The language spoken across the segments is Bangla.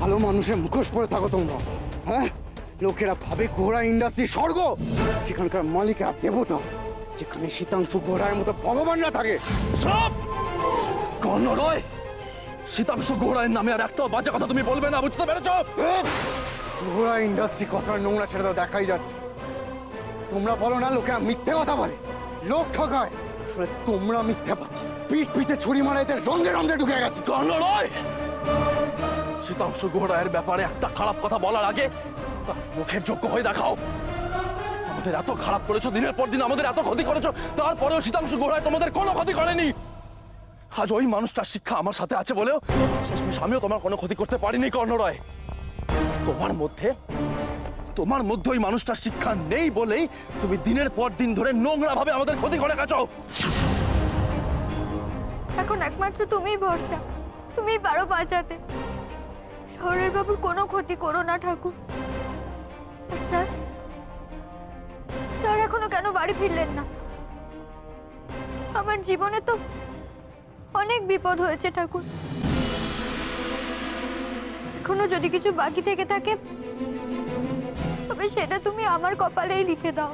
ভালো মানুষের মুখোশ পরে থাকো তোমরা। হ্যাঁ, লোকেরা ভাবে ঘোড়া ইন্ডাস্ট্রি স্বর্গ, যেখানকার মালিকরা দেবতা, যেখানে শীতাংশু ঘোড়ার মতো ভগবানরা থাকে। সব কর্ণ রয়, শীতাংশু ঘোড়ার নামে আর একটা বাজে কথা তুমি বলবে না, বুঝতে পেরেছো? ঘোড়া ইন্ডাস্ট্রি কথার নোংরা সেটা তো দেখাই যাচ্ছে। তোমরা বলো না লোকেরা মিথ্যে কথা বলে, লোক ঠকায়, আসলে তোমরা মিথ্যে পাবে। পিঠ পিঠে ছুরি মারা এদের রন্ধে রন্ধে ঢুকে গেছে। কর্ণ রয়, শীতাংশু ঘোড়ার ব্যাপারে একটা খারাপ কথা বলার আগে তার মুখের যোগ্য হয়ে দেখাও। আমাদের এত খারাপ করেছো, দিনের পর দিন আমাদের এত ক্ষতি করেছো, তারপরেও শীতাংশু ঘোড়ায় তোমাদের কোনো ক্ষতি করেনি। আজ ওই মানুষটার শিক্ষা আমার সাথে আছে বলেও শেষমেশ আমিও তোমার কোনো ক্ষতি করতে পারিনি কর্ণ রয়। তোমার মধ্যে ওই মানুষটার শিক্ষা নেই বলেই তুমি দিনের পর দিন ধরে নোংরা ভাবে আমাদের ক্ষতি করে গেছো। এখন একমাত্র তুমিই ভরসা, তুমিই পারো বাঁচাতে। শহরের বাবুর কোনো ক্ষতি করো না ঠাকুর। স্যার, স্যার এখনো কেন বাড়ি ফিরলেন না? আমার জীবনে তো অনেক বিপদ হয়েছে ঠাকুর, এখনো যদি কিছু বাকি থেকে থাকে তবে সেটা তুমি আমার কপালেই লিখে দাও।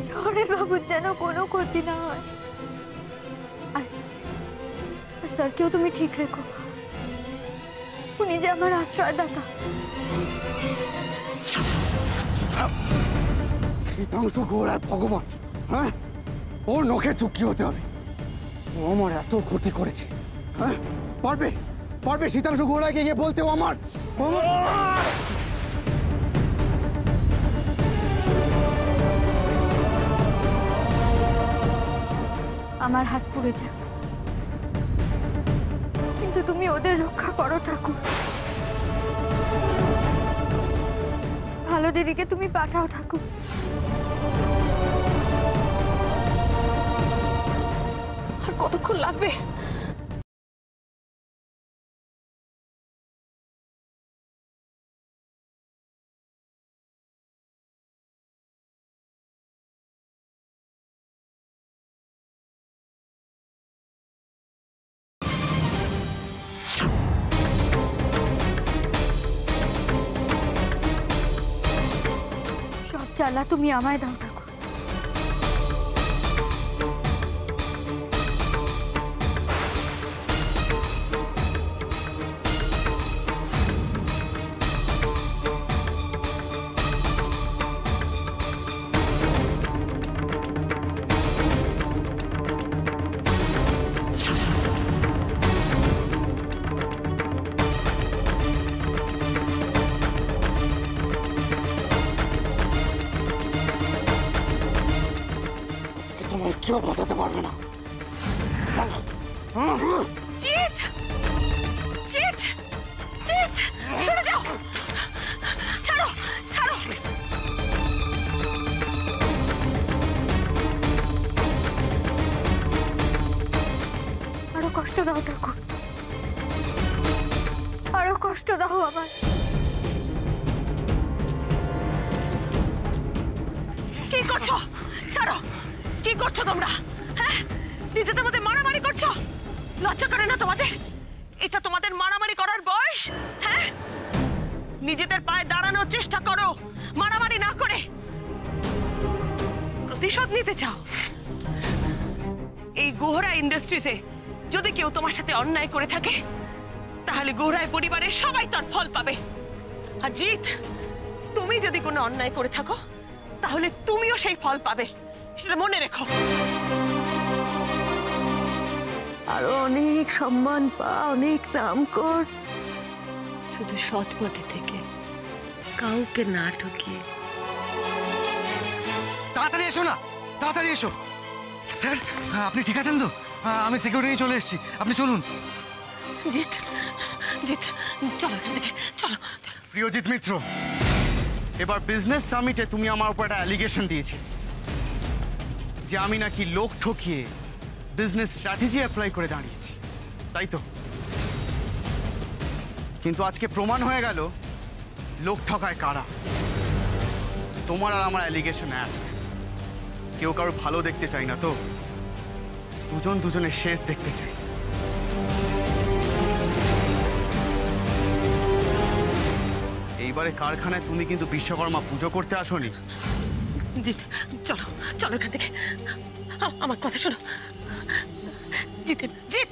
শহরের বাবুর যেন কোনো ক্ষতি না হয়। আর স্যারকেও তুমি ঠিক রেখো, উনি যে আমার আশ্রয়দাতা। শীতাংশু ঘোড়ায় ভগবান, হ্যাঁ, ওর নখে চুক্তি হতে হবে। ও আমার এত ক্ষতি করেছে, হ্যাঁ, পারবে শীতাংশু ঘোড়াকে গিয়ে বলতে ও আমার। আমার হাত পুড়ে যাক, কিন্তু তুমি ওদের রক্ষা করো ঠাকুর। ভালো দিদিকে তুমি পাঠাও ঠাকুর। আর কতক্ষণ লাগবে? সব জ্বালা তুমি আমায় দাও ঠাকুর। তোমার কেউ বাঁচাতে পারবে না। জিৎ, জিৎ, জিৎ, সরে যাও, ছাড়ো, ছাড়ো। আরো কষ্ট দাও ঠাকুর, আরো কষ্ট দাও আমার। কি করছো? ছাড়ো, কি করছো তোমরা? হ্যাঁ, নিজেদের মধ্যে মারামারি করছো? লজ্জা করে না তোমাদের? এটা তোমাদের মারামারি করার বয়স? হ্যাঁ, নিজেদের পায়ে দাঁড়ানোর চেষ্টা করো, মারামারি না করে। প্রতিশোধ নিতে চাও? এই গোহরা ইন্ডাস্ট্রিজে যদি কেউ তোমার সাথে অন্যায় করে থাকে তাহলে গোহরায় পরিবারের সবাই তার ফল পাবে। আর জিৎ, তুমি যদি কোনো অন্যায় করে থাকো তাহলে তুমিও সেই ফল পাবে, সেটা মনে রেখো। আরো অনেক সম্মান পা, অনেক নাম কর, শুধু সৎ পথে থেকে, কাউকে না ঠকিয়ে। তাড়াতাড়ি এসো না, তাড়াতাড়ি এসো। স্যার, আপনি ঠিক আছেন তো? আমি সিকিউরিটি চলে এসেছি, আপনি চলুন। জিৎ, জিৎ, চলো এখান থেকে, চলো। প্রিয়জিৎ মিত্র, এবার বিজনেস সামিটে তুমি আমার উপর একটা অ্যালিগেশন দিয়েছি যে আমি নাকি লোক ঠকিয়ে বিজনেস স্ট্র্যাটেজি অ্যাপ্লাই করে দাঁড়িয়েছি, তাই তো? কিন্তু আজকে প্রমাণ হয়ে গেল লোক ঠকায় কারা। তোমার আর আমার অ্যালিগেশন এক। কেউ কারো ভালো দেখতে চাই না তো, দুজন দুজনের শেষ দেখতে চাই। এবারে কারখানায় তুমি কিন্তু বিশ্বকর্মা পুজো করতে আসোনি। জিৎ, চলো চলো এখান থেকে। আমার কথা শোনো জিতেন, জিৎ।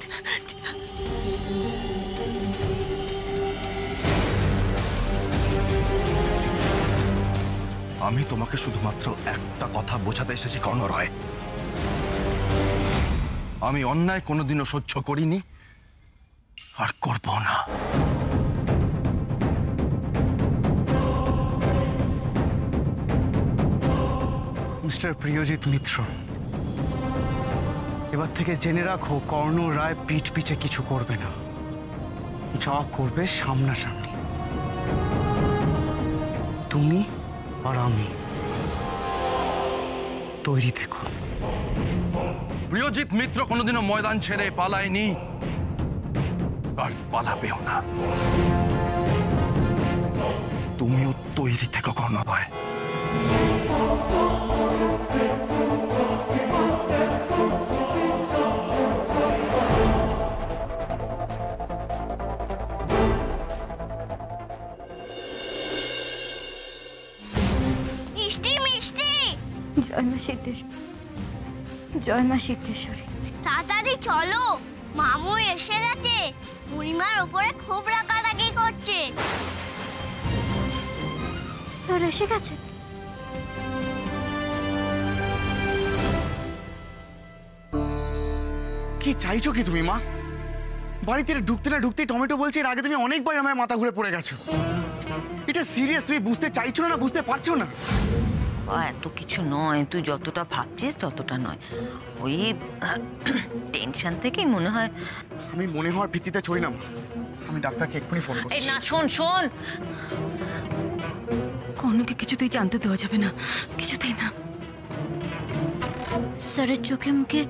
আমি তোমাকে শুধুমাত্র একটা কথা বোঝাতে এসেছি কর্ণরয়, আমি অন্যায় কোনোদিনও সহ্য করিনি আর করব না। মিস্টার প্রিয়জিৎ মিত্র, এবার থেকে জেনে রাখো কর্ণ রায় পিঠ পিছে কিছু করবে না, যা করবে সামনাসামনি। তুমি আর আমি। তৈরি থেকো। প্রিয়জিৎ মিত্র কোনোদিনও ময়দান ছেড়ে পালায়নি আর পালাবেও না। তুমিও তৈরি থেকো কর্ণরয়। মিষ্টি মিষ্টি। জয় মা সিদ্ধেশ্বরী, জয় মা সিদ্ধেশ্বরী। তাড়াতাড়ি চলো, মামু এসে গেছে। বুড়িমার উপরে খুব রাগারাগি করছে। তাহলে এসে গেছে? কি চাইছো কি তুমি মা? বাড়িতে ঢুকতে না ঢুকতেই টমেটো বলছে, এর আগে তুমি অনেকবার আমার মাথা ঘুরে পড়ে গেছো। এটা সিরিয়াস, তুমি বুঝতে চাইছো না, বুঝতে পারছো না? এত কিছু নয়, তুই যতটা ভাবছিস ততটা নয়। ওই টেনশন থেকেই মনে হয়। আমি মনে হওয়ার ভিত্তিতে চলি না মা। আমি ডাক্তারকে এক্ষুনি ফোন এই করছি। না, শোন শোন, কর্ণকে কিছুতেই জানতে দেওয়া যাবে না, কিছুতেই না। স্যারের চোখে মুখে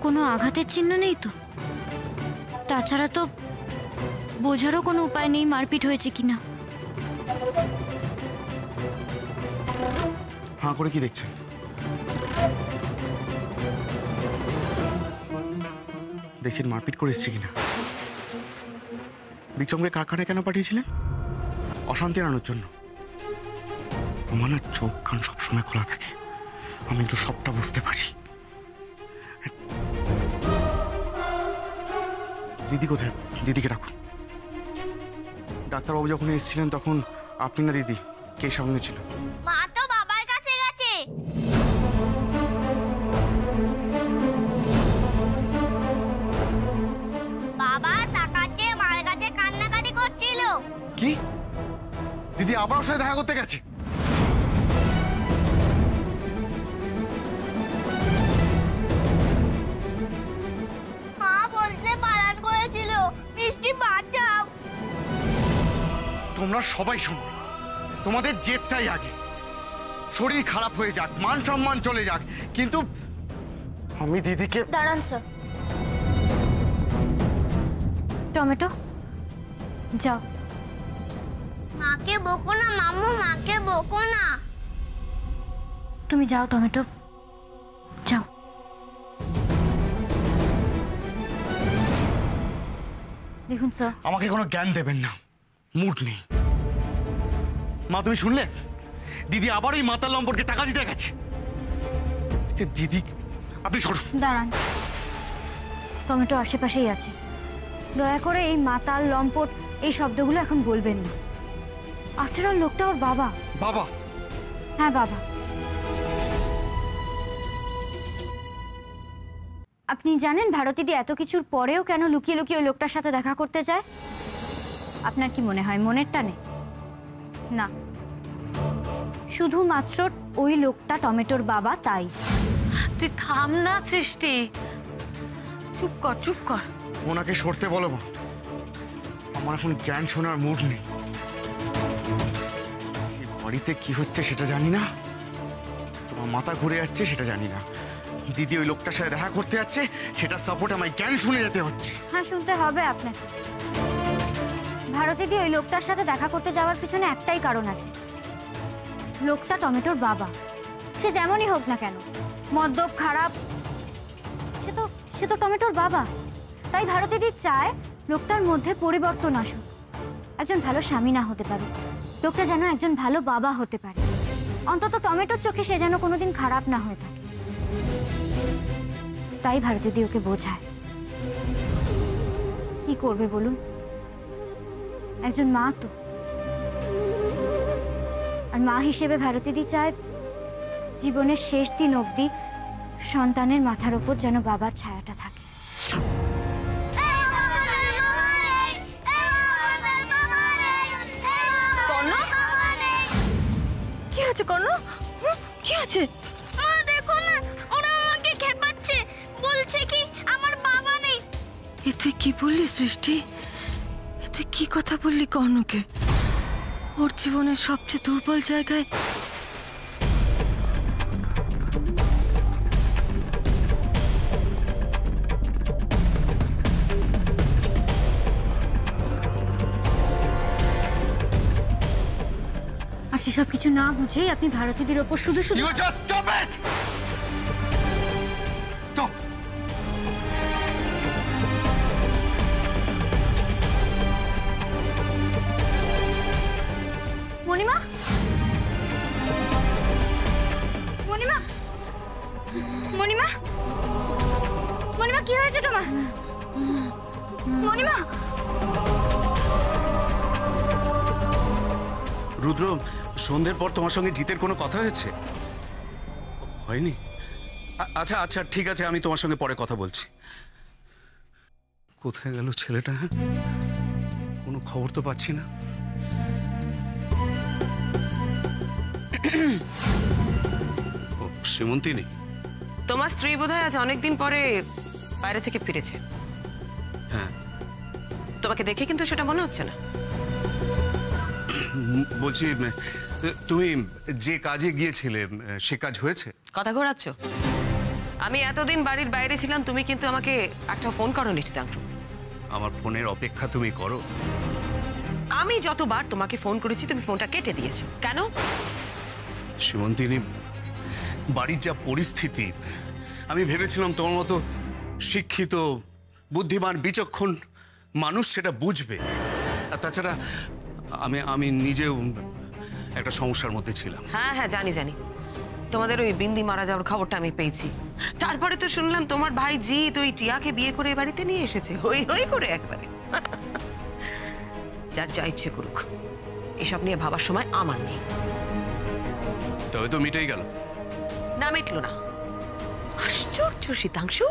কোনো আঘাতের চিহ্ন নেই তো? তাছাড়া তো বোঝারও কোনো উপায় নেই মারপিট হয়েছে কিনা। হাঁ করে কি দেখছেন? দেখছেন মারপিট করে এসছে কিনা? বিক্রমকে কারখানায় কেন পাঠিয়েছিলেন? অশান্তি আনানোর জন্য। আমার না চোখ কান সবসময় খোলা থাকে, আমি একটু সবটা বুঝতে পারি। দিদি কোথায়? দিদিকে রাখুন। ডাক্তারবাবু যখন এসেছিলেন তখন আপনি না দিদি কে সঙ্গে ছিল? মা তো বাবার কাছে গেছে। বাবা তাকাচ্ছে, মার কাছে কান্নাকাটি করছিল। কি? দিদি আবার ওর সাথে দেখা করতে গেছে? মা বলতে বারণ করেছিল, মিষ্টি বাঁচাও। তোমরা সবাই শোনো, তোমাদের জেদটাই আগে। শরীর খারাপ হয়ে যাক, মান সম্মান চলে যাক, কিন্তু আমি দিদিকে। দাঁড়ান স্যার। টমেটো, যাও। মাকে বকো না মামু, মাকে বকো না। তুমি যাও টমেটো, যাও। দেখুন স্যার, আমাকে কোনো জ্ঞান দেবেন না, মুড নেই। মা তুমি শুনলে? দিদি আবার ওই মাতাল লম্পটকে টাকা দিতে গেছে। দিদি আপনি সরুন। দাঁড়ান। টমেটো আশেপাশেই আছে, দয়া করে এই মাতাল লম্পট এই শব্দগুলো এখন বলবেন না। আফটার অল লোকটা ওর বাবা। বাবা? হ্যাঁ বাবা। আপনি জানেন ভারতীদি এত কিছুর পরেও কেন লুকিয়ে লুকিয়ে ওই লোকটার সাথে দেখা করতে চায়? আপনার কি মনে হয় মনের টানে? না, শুধুমাত্র ওই লোকটা টমেটোর বাবা, তাই। তুই থাম না সৃষ্টি, চুপ কর চুপ কর। ওনাকে সরতে বলো মা, আমার এখন জ্ঞান শোনার মুড নেই। এই বাড়িতে কি হচ্ছে সেটা জানি না, তোমার মাথা ঘুরে যাচ্ছে সেটা জানি না, দিদি ওই লোকটার সাথে দেখা করতে যাচ্ছে সেটা সাপোর্ট আমায় জ্ঞান শুনে যেতে হচ্ছে। হ্যাঁ, শুনতে হবে আপনাকে। ভারতীদি ওই লোকটার সাথে দেখা করতে যাওয়ার পিছনে একটাই কারণ আছে। লোকটা টমেটোর বাবা। সে যেমনই হোক না কেন, মদ্যপ খারাপ, সে তো টমেটোর বাবা। তাই ভারতীদি চায় লোকটার মধ্যে পরিবর্তন আসুক। একজন ভালো স্বামী না হতে পারে, লোকটা যেন একজন ভালো বাবা হতে পারে, অন্তত টমেটোর চোখে সে যেন কোনোদিন খারাপ না হয়ে থাকে। তাই ভারতীদি ওকে বোঝায়। কি করবে বলুন, একজন মা তো, আর মা হিসেবে ভারতীদি চায় জীবনের শেষ দিন অবধি সন্তানের মাথার উপর যেন বাবার ছায়াটা থাকে। কি আছে কর্ণ? কি আছে? দেখো না, ওরা আমাকে খেপাচ্ছে, বলছে কি আমার বাবা নেই। এ তুই কি বললি সৃষ্টি? এ তুই কি কথা বললি কর্ণকে? ওর জীবনের সবচেয়ে দুর্বল জায়গায় আর সেসব কিছু না বুঝেই আপনি ভারতীদের ওপর শুধু শুধু You just stop it! Stop! Monima, Monima, Monima, Monima, কি হয়েছে তোমার? মণিমা, রুদ্র, সন্ধ্যের পর তোমার সঙ্গে জিতের কোনো কথা হয়েছে? হয়নি? আচ্ছা আচ্ছা, ঠিক আছে, আমি তোমার সঙ্গে পরে কথা বলছি। কোথায় গেল ছেলেটা? কোনো খবর তো পাচ্ছি না। ও, শ্রীমন্তী নেই? তোমার স্ত্রী বোধহয় আজ অনেকদিন পরে বাইরে থেকে ফিরেছে। হ্যাঁ। তোমাকে দেখে কিন্তু সেটা মনে হচ্ছে না। বলছি, তুমি যে কাজে গিয়েছিলে সে কাজ হয়েছে? কথা ঘোরাচ্ছ? আমি এতদিন বাড়ির বাইরে ছিলাম, তুমি কিন্তু আমাকে একটা ফোন করোনি চিতাংশু। আমার ফোনের অপেক্ষা তুমি করো? আমি যতবার তোমাকে ফোন করেছি তুমি ফোনটা কেটে দিয়েছো কেন? শ্রীমন্তিনী, বাড়ির যা পরিস্থিতি, আমি ভেবেছিলাম তোমার মতো শিক্ষিত, বুদ্ধিমান, বিচক্ষণ মানুষ সেটা বুঝবে। আর তাছাড়া আমি নিজেও একটা সমস্যার মধ্যে ছিলাম। হ্যাঁ হ্যাঁ, জানি জানি। তোমাদের ওই বিন্দি মারা যাওয়ার খবরটা আমি পেয়েছি। তারপরে তো শুনলাম তোমার ভাই জিৎ ওই টিয়াকে বিয়ে করে বাড়িতে নিয়ে এসেছে, হই হই করে একবারে। যার যা ইচ্ছে করুক, এসব নিয়ে ভাবার সময় আমার নেই। তবে তো মিটেই গেল। না মিটলো না। আশ্চর্য Sitanshu,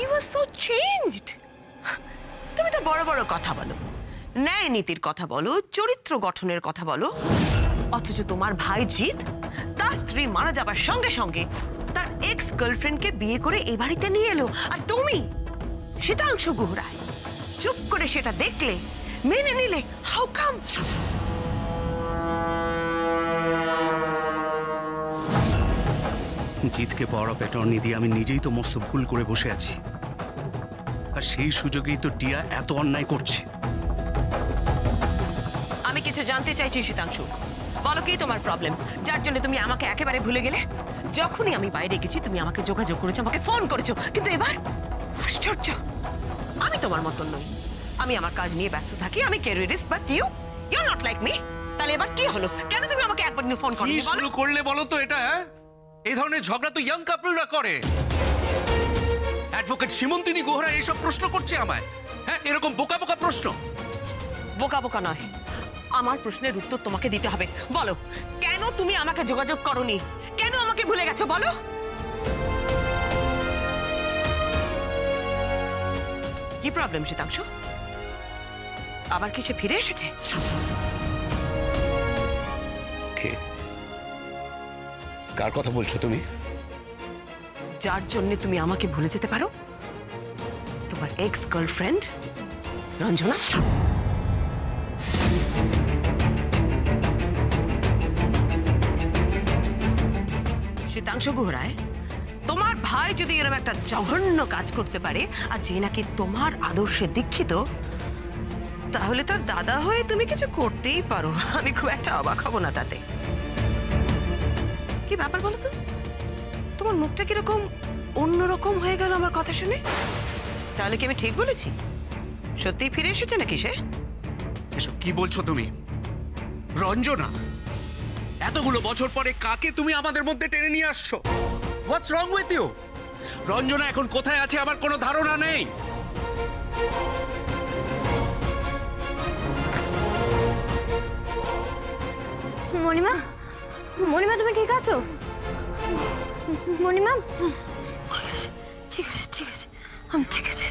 you are so changed. তুমি তো বড় বড় কথা বলো, ন্যায় নীতির কথা বলো, চরিত্র গঠনের কথা বলো, অথচ তোমার ভাই জিৎ তার স্ত্রী মারা যাবার সঙ্গে সঙ্গে তার এক্স গার্লফ্রেন্ডকে বিয়ে করে এই বাড়িতে নিয়ে এলো। আর তুমি শীতাংশু গুহরায় চুপ করে সেটা দেখলে, মেনে নিলে। How come? জিতকে পাওয়ার অফ অ্যাটর্নি দিয়ে আমি নিজেই তো মস্ত ভুল করে বসে আছি, আর সেই সুযোগেই তো টিয়া এত অন্যায় করছে। আমি কিছু জানতে চাইছি শীতাংশু, বলো কি তোমার প্রবলেম, যার জন্য তুমি আমাকে একেবারে ভুলে গেলে? যখনই আমি বাইরে গেছি তুমি আমাকে যোগাযোগ করেছো, আমাকে ফোন করেছো, কিন্তু এবার আশ্চর্য। আমি তোমার মতন নই, আমি আমার কাজ নিয়ে ব্যস্ত থাকি, আমি careerist, but you are not like me. তাহলে এবার কি হলো? কেন তুমি আমাকে একবার নিয়ে ফোন করনি? কি শুরু করলে বলো তো এটা? এই ধরনের ঝগড়া তো ইয়াং কাপলরা করে। অ্যাডভোকেট শ্রীমন্তিনী গুহরা এইসব প্রশ্ন করছে আমায়? হ্যাঁ, এরকম বোকা বোকা প্রশ্ন। বোকা বোকা নয়, আমার প্রশ্নের উত্তর তোমাকে দিতে হবে। বলো, কেন তুমি আমাকে যোগাযোগ করনি? কেন আমাকে ভুলে গেছো বলো? কি প্রবলেম শীতাংশু? আবার কি সে ফিরে এসেছে? কে? কার কথা বলছো তুমি? যার জন্য তুমি আমাকে ভুলে যেতে পারো, তোমার এক্স গার্লফ্রেন্ড রঞ্জনা। শীতাংশু গুহরায়, তোমার ভাই যদি এরকম একটা জঘন্য কাজ করতে পারে, আর যে নাকি তোমার আদর্শে দীক্ষিত, তাহলে তার দাদা হয়ে তুমি কিছু করতেই পারো। আমি খুব একটা অবাক হব না তাতে। কি ব্যাপার বলো তো, তোমার মুখটা কিরকম অন্যরকম হয়ে গেল আমার কথা শুনে? তাহলে কি আমি ঠিক বলেছি? সত্যিই ফিরে এসেছে নাকি সে? এসব কি বলছো তুমি? রঞ্জনা, এতগুলো বছর পরে কাকে তুমি আমাদের মধ্যে টেনে নিয়ে আসছো? হোয়াটস রং উইথ ইউ? রঞ্জনা এখন কোথায় আছে আমার কোনো ধারণা নেই। মণিমা, মণিমা তুমি ঠিক আছো? মণিমা, ঠিক আছে ঠিক আছে, আমি ঠিক আছে।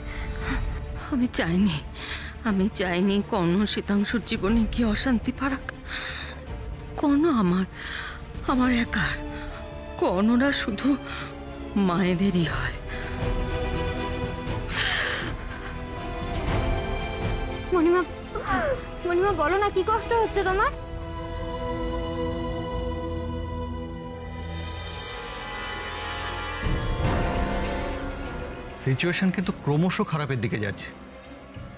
আমি চাইনি কোনো শীতাংশুর জীবনে কি অশান্তি পারাক। কোনো আমার একার, কোনোরা শুধু মায়েদেরই হয়। মণিমা, মণিমা বলো না কি কষ্ট হচ্ছে তোমার? সিচুয়েশন কিন্তু ক্রমশ খারাপের দিকে যাচ্ছে।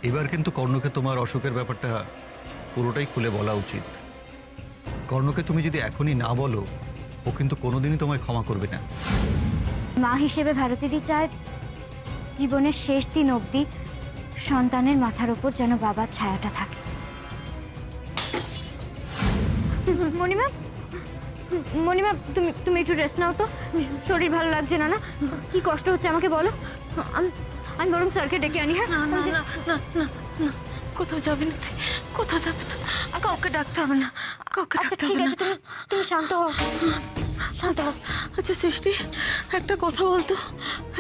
এবার কিন্তু কর্ণকে তোমার অসুখের ব্যাপারটা পুরোটাই খুলে বলা উচিত। কর্ণকে তুমি যদি এখনই না বলো, ও কিন্তু কোনোদিনই তোমায় ক্ষমা করবে না। মা হিসেবে ভারতীদি চায় জীবনের শেষ দিন অবধি সন্তানের মাথার উপর যেন বাবার ছায়াটা থাকে। মণিমা, মণিমা তুমি তুমি একটু রেস্ট নাও তো, শরীর ভালো লাগছে না। না কি কষ্ট হচ্ছে আমাকে বলো, আমি বরং স্যারকে ডেকে আনি। হ্যাঁ, না না না না না না, কোথাও যাবে না, তুই কোথাও যাবে না, কাউকে ডাকতে হবে না, কাউকে ডাকতে হবে না। তুমি শান্ত হও, শান্ত হও। আচ্ছা সৃষ্টি, একটা কথা বলতো,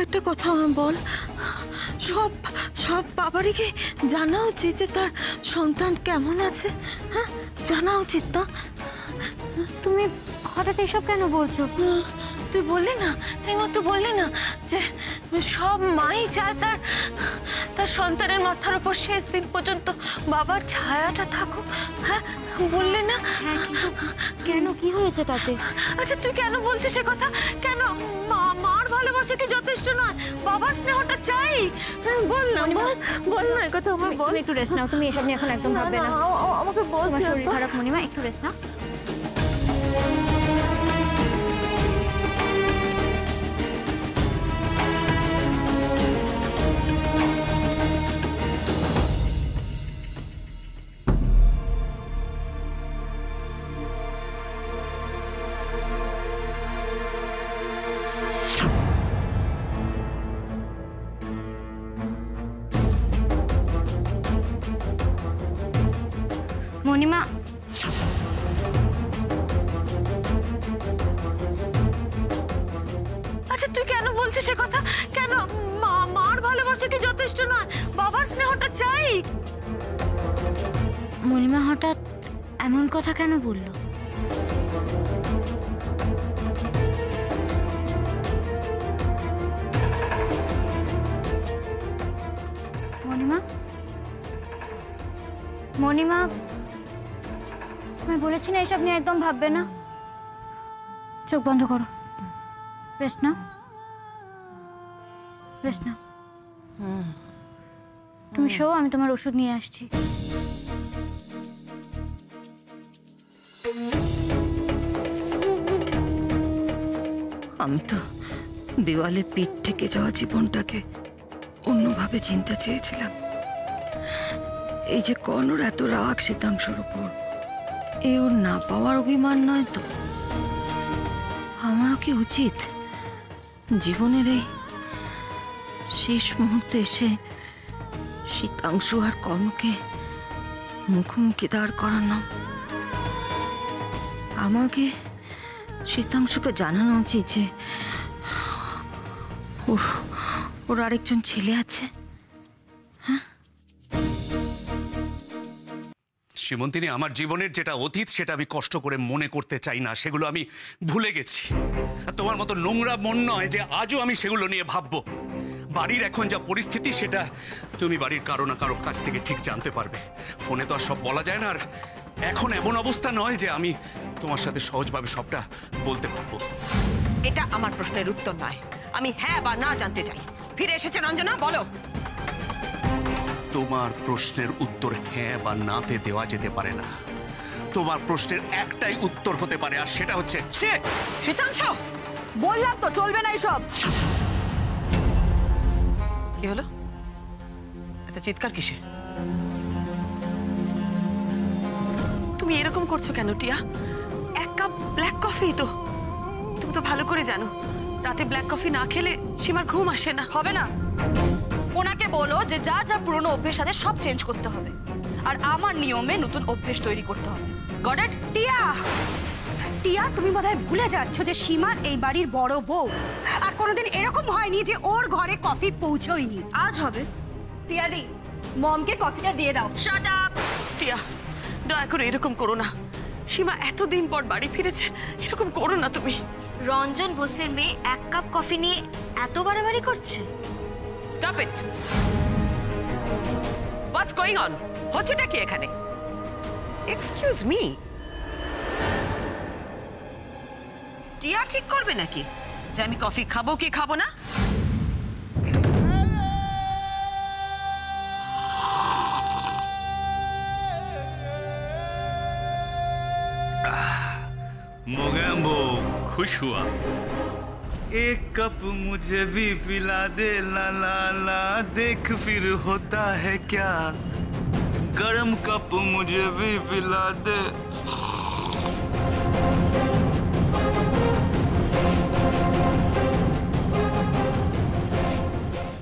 একটা কথা বল। সব বাবারই কি জানা উচিত যে তার সন্তান কেমন আছে? হ্যাঁ, জানা উচিত না? তুমি হঠাৎ এসব কেন বলছো? তুই বললি না, এইমাত্র বললি না যে সব মাই চায় তার সন্তানের মাথার উপর শেষ দিন পর্যন্ত বাবার ছায়াটা থাকুক। হ্যাঁ বললি না? হ্যাঁ, কিন্তু কেন, কি হয়েছে তাতে? আচ্ছা তুই কেন বলছিস সে কথা? কেন মার ভালোবাসা কি যথেষ্ট নয়? বাবার স্নেহটা চাই। বল না, বল না, কথা আমার বল। তুমি একটু রেস্ট নাও, তুমি এসব নিয়ে এখন একদম ভাববে না। আমাকে বল, তোমার শরীর খারাপ মণিমা, একটু রেস্ট নাও। মণিমা, আচ্ছা তুই কেন বলছিস সে কথা? কেন মার ভালোবাসা কি যথেষ্ট নয়? বাবার স্নেহটা চাই। মণিমা হঠাৎ এমন কথা কেন বললো? মণিমা, মণিমা, আমি বলেছি না এসব নিয়ে একদম ভাববে না। চোখ বন্ধ করো, রেস্ট নাও, রেস্ট নাও। তুমি শো, আমি তোমার ওষুধ নিয়ে আসছি। আমি তো দেওয়ালে পিঠ থেকে যাওয়া জীবনটাকে অন্যভাবে চিনতে চেয়েছিলাম। এই যে কর্ণর এত রাগ শীতাংশুর উপর, এ ওর না পাওয়ার অভিমান নয় তো? আমারও কি উচিত জীবনের এই শেষ মুহূর্তে এসে শীতাংশু আর কর্ণকে মুখোমুখি দাঁড় করানো? আমার কি শীতাংশুকে জানানো উচিত যে ওর আরেকজন ছেলে আছে? সীমন্তিনী, আমার জীবনের যেটা অতীত সেটা আমি কষ্ট করে মনে করতে চাই না, সেগুলো আমি ভুলে গেছি। আর তোমার মতো নোংরা মন নয় যে আজও আমি সেগুলো নিয়ে ভাববো। বাড়ির এখন যা পরিস্থিতি সেটা তুমি বাড়ির কারো না কারো কাছ থেকে ঠিক জানতে পারবে। ফোনে তো আর সব বলা যায় না, আর এখন এমন অবস্থা নয় যে আমি তোমার সাথে সহজভাবে সবটা বলতে পারবো। এটা আমার প্রশ্নের উত্তর নয়, আমি হ্যাঁ বা না জানতে চাই। ফিরে এসেছে রঞ্জনা, বলো। তোমার প্রশ্নের উত্তর হ্যাঁ বা নাতে দেওয়া যেতে পারে না। তোমার প্রশ্নের একটাই উত্তর হতে পারে, আর সেটা হচ্ছে শীতাংশু, বললাম তো চলবে না এসব। কি হলো? এত চিৎকার কিসের? তুমি এরকম করছো কেন টিয়া? এক কাপ ব্ল্যাক কফি তো, তুমি তো ভালো করে জানো রাতে ব্ল্যাক কফি না খেলে সীমার ঘুম আসে না। হবে না, ওনাকে বলো যে যা যা পুরনো অভ্যেস আছে সব চেঞ্জ করতে হবে, আর আমার নিয়মে নতুন অভ্যেস তৈরি করতে হবে। Got it? টিয়া, টিয়া তুমি বোধহয় ভুলে যাচ্ছ যে সীমা এই বাড়ির বড় বউ, আর কোনোদিন এরকম হয়নি যে ওর ঘরে কফি পৌঁছয়নি। আজ হবে। টিয়াদি, মমকে কফিটা দিয়ে দাও। Shut up. টিয়া, দয়া করে এরকম করো না। সীমা এতদিন পর বাড়ি ফিরেছে, এরকম করো না তুমি। রঞ্জন বোসের মেয়ে এক কাপ কফি নিয়ে এত বাড়াবাড়ি করছে। Stop it. What's going on? হচ্ছেটা কি এখানে? এক্সকিউজ মি, টিয়া ঠিক করবে নাকি যে আমি কফি খাবো কি খাবো না? मोगैम्बो खुश हुआ। एक कप मुझे भी पिला दे ला ला ला, देख फिर होता है क्या। गरम कप मुझे भी पिला दे।